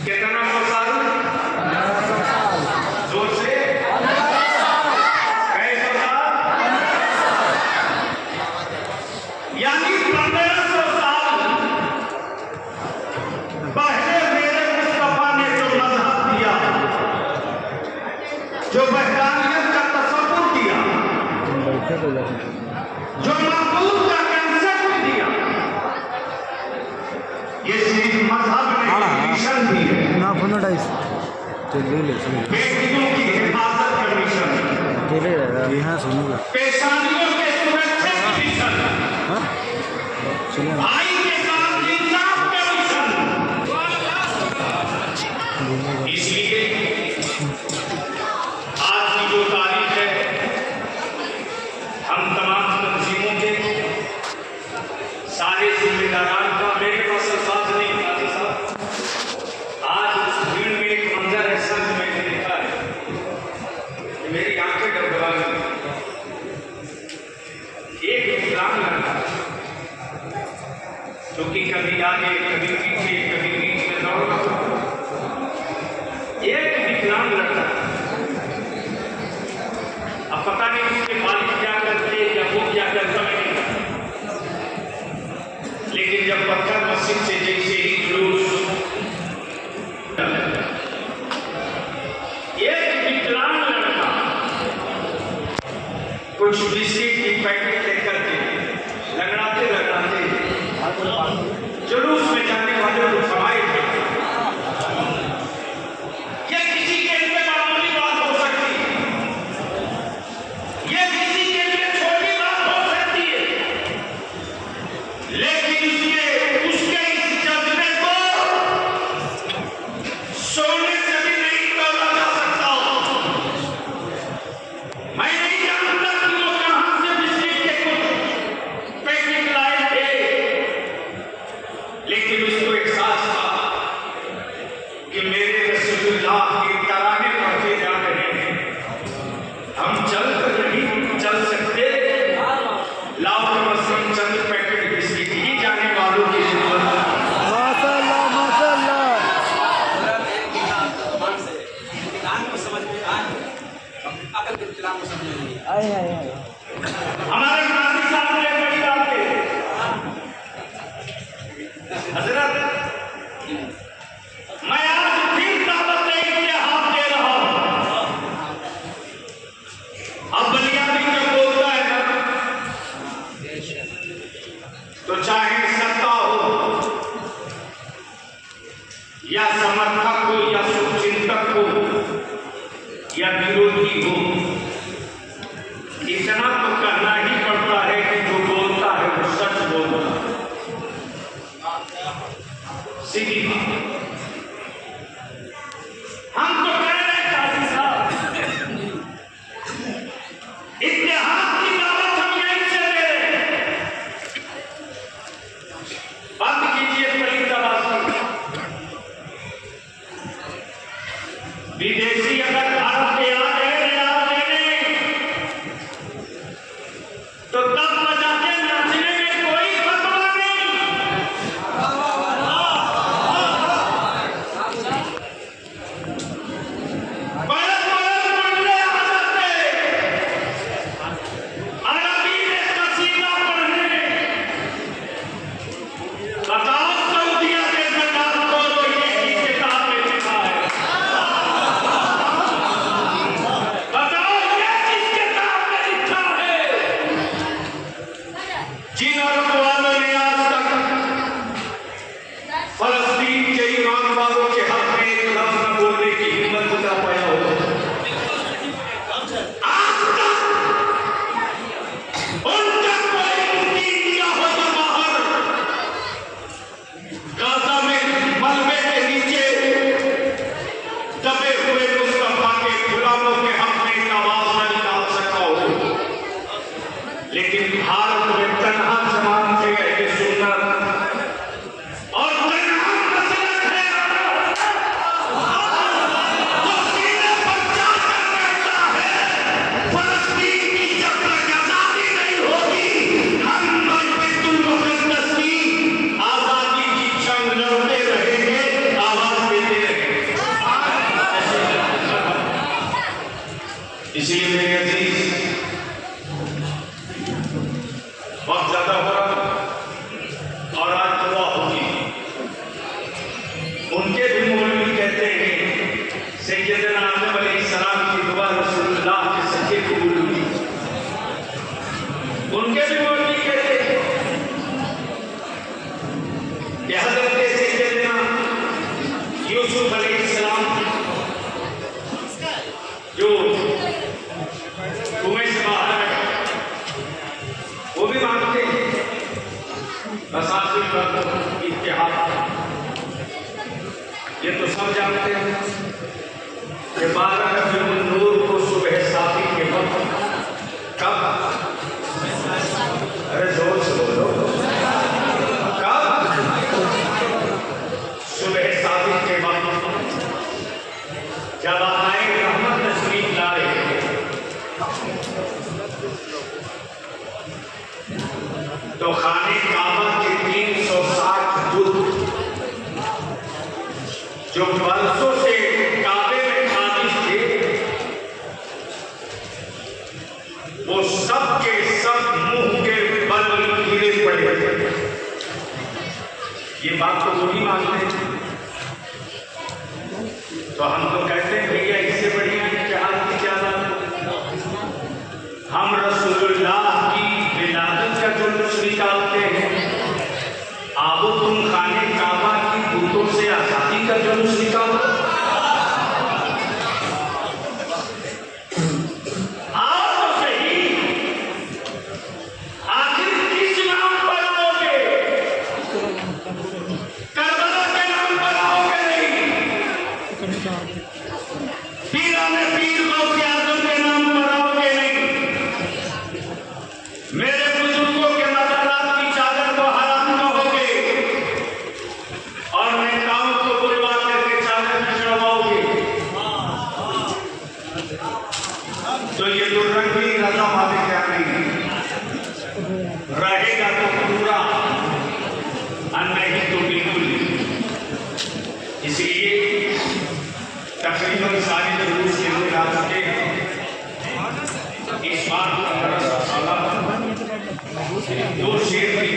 कितना सौ साल? जोर से कई सौ साल? यानी 1500 साल पहले मेरे मुस्तफा ने जो मजहब दिया, जो वहदानियत का तसव्वुर दिया, जो माबूद का कंसेप्ट दिया, ये सिर्फ मजहब नहीं, मिशन भी है। बेटियों की हिफाजत का मिशन, पेशानियों के सुरक्षा का मिशन, भाई के साथ इंसाफ का मिशन। इसलिए आज की जो तारीख है, हम तमाम तंजीमों के सारे जिम्मेदारान का, मेरे पास अल्फाज नहीं काजी साहब, आज उस भीड़ में एक मंजर ऐसा मैंने देखा है कि मेरी आंखें डबडबा गई। एक विकलांग लड़का जो कि कभी आगे कभी पीछे कभी बीच में दौड़ रहा, एक विकलांग लड़का, अब पता नहीं उसके मालिक क्या करते या वो क्या करता है, लेकिन जब पत्थर मस्जिद से जैसे ही जुलूस, एक विकलांग लड़का कुछ बिस्किट की पैकेट लेकर के लगड़ाते लगड़ाते जुलूस में जाने वाले को थमाए थे। ये किसी के लिए मामूली बात हो सकती है, ये किसी के लिए छोटी बात हो सकती है, लेकिन उसके इस जज्बे को सोने से भी नहीं तोड़ा जा सकता। मैं नहीं जानता कि वो कहां से बिस्किट के कुछ पैकेट लाए थे, लेकिन उसको एहसास था कि मेरे रसूलुल्लाह के तराने पढ़ते जा रहे हैं, हम चल कर नहीं चल सकते, लाओ मसलन चंद पैकेट बिस्किट ही जाने वालों की जरूरत है। माशाअल्लाह माशाअल्लाह। हमारे नाज़ी साहब ने बड़ी बात की, हजरत मैं आज फिर दावत इत्तेहाद दे रहा हूं। अब बलियादी जब बोलता है ना, तो चाहे सत्ता हो या समर्थक हो या शुभचिंतक हो या विरोधी हो, इतना तो करना ही पड़ता है कि जो बोलता है वो सच बोलता है। सीधी हम तो कह रहे हैं काजी साहब, इत्तेहाद की दावत हम यहीं से दे रहे हैं। बंद कीजिए पलिंदाबाजी। विदेशी अगर भारत के आ गए रियाद देने, तो तब बजाते नाचने में कोई खतरा नहीं। बड़े बड़े मंडले आ जाते अरबी में कसीदा पढ़ने, बताओ सऊदिया के सरकार को तो ये ही किताब में लिखा है। सैयदना आदम अलैहिस्सलाम की दुआ रसूलुल्लाह के सच्चे कबूल हुई। उनके भी मौलवी कहते हैं कि हज़रत सैयदना यूसुफ अलैहिस्सलाम जो कुएं से बाहर आए वो भी मानते हैं। बस आखिरी बात इत्तेहाद, ये तो सब जानते हैं कि 12 रबीउल नूर को सुबह सादी के वक्त कब, अरे जोर से बोलो, कब? सुबह सादी के वक्त जब आए रहमत तशरीफ लाए तो खाने काबा के 360 बुत जो बरसों से काबे में खादिश थे वो सब के सब मुंह के बल गिरे पड़े। ये बात तो वो नहीं मानते, तो हम तो कहते हैं भैया इससे बढ़िया इत्तेहाद की क्या बात। हम रसूलुल्लाह की विलादत का जुलूस निकालते हैं, अब तुम खाने काबा की बूतों से आजादी का जुलूस निकालो। आओ तो सही, आखिर किस नाम पर आओगे? करबला के नाम पर आओगे नहीं, पीराने पीर गौसे आजम के नाम पर आओगे नहीं, मेरे बुजुर्गों के मज़ारात की चादर को हराम कहोगे और नेताओं को बुलवा करके चादर में चढ़वाओगे। तो ये दुर्रंगी रजा वाले क्या नहीं रहेगा तो पूरा और नहीं तो बिल्कुल। इसलिए तकरीबन सारे जुलूस के लोग आ चुके हैं। इस बात दो शेर थी